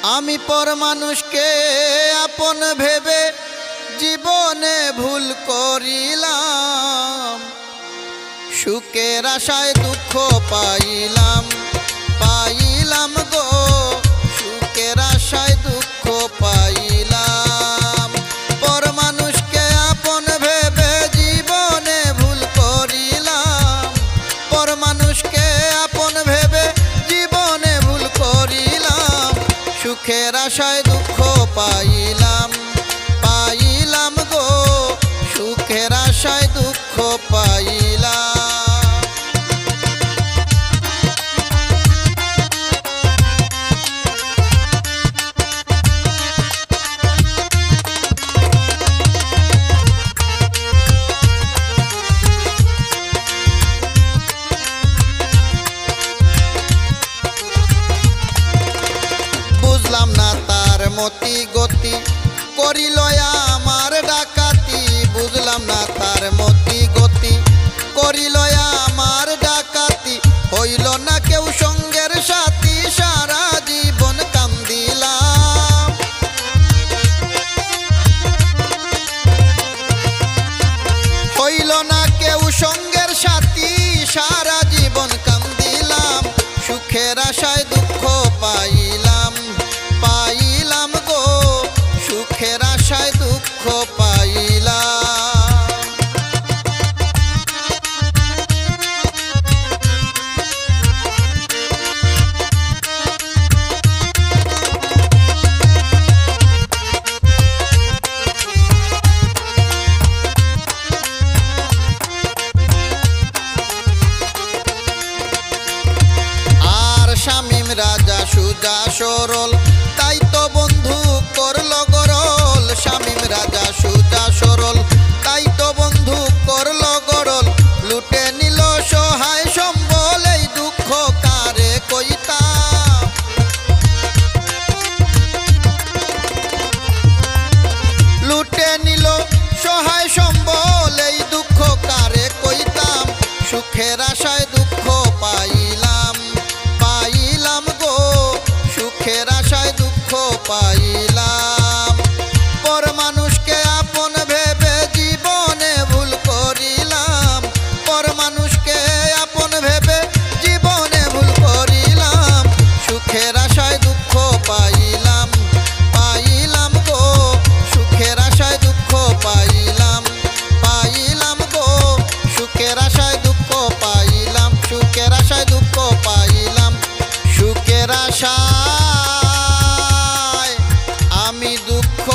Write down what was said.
আমি পর মানুষকে আপন ভেবে জীবনে ভুল করিলাম, সুখের আশায় দুঃখ পাইলাম পাইলাম গো, সুখের আশায় দুঃখ পাইলাম। পর মানুষকে আপন ভেবে জীবনে ভুল করিলাম, পর মানুষকে আপন ভেবে জীবনে ভুল করিলাম, সুখের আশায় দুঃখ পাইলাম পাইলাম গো, সুখের আশায় দুঃখ পাইলাম। বুঝলাম না তার মতি গতি করিল আমার ডাকাতি, বুঝলাম না তার মতি গতি করিল আমার ডাকাতি, হইল না কেউ সঙ্গের সাথী, সারা জীবন কান্দিলাম। হইল না কেউ সঙ্গের সাথী, সারা জীবন কান্দিলাম, সুখের আশায় দুঃখ পাইলাম পাইলাম গো, সুখের আশায় দুঃখ পাইলাম। আর শামীম রাজা সুজা সরল, তাই তো বন্ধু করল গরল, শামীম রাজা সুজা সরল, তাই তো বন্ধু করল গরল, লুটে নিল সহায় সম্বল, এই দুঃখ কারে কইতাম। লুটে নিল সহায় সম্বল, এই দুঃখ কারে কইতাম, সুখের আশায় দুঃখ পাইলাম পাইলাম গো, সুখের আশায় দুঃখ পাইলাম। পর মানুষকে আপন ভেবে জীবনে ভুল করিলাম, পর মানুষকে আপন ভেবে জীবনে ভুল করিলাম, সুখের আশায় দুঃখ পাইলাম পাইলাম গো, সুখের আশায় দুঃখ পাইলাম পাইলাম গো, সুখের আশায় দুঃখ পাইলাম, সুখের আশায় দুঃখ পাইলাম, সুখের আশায় আমি দুঃখ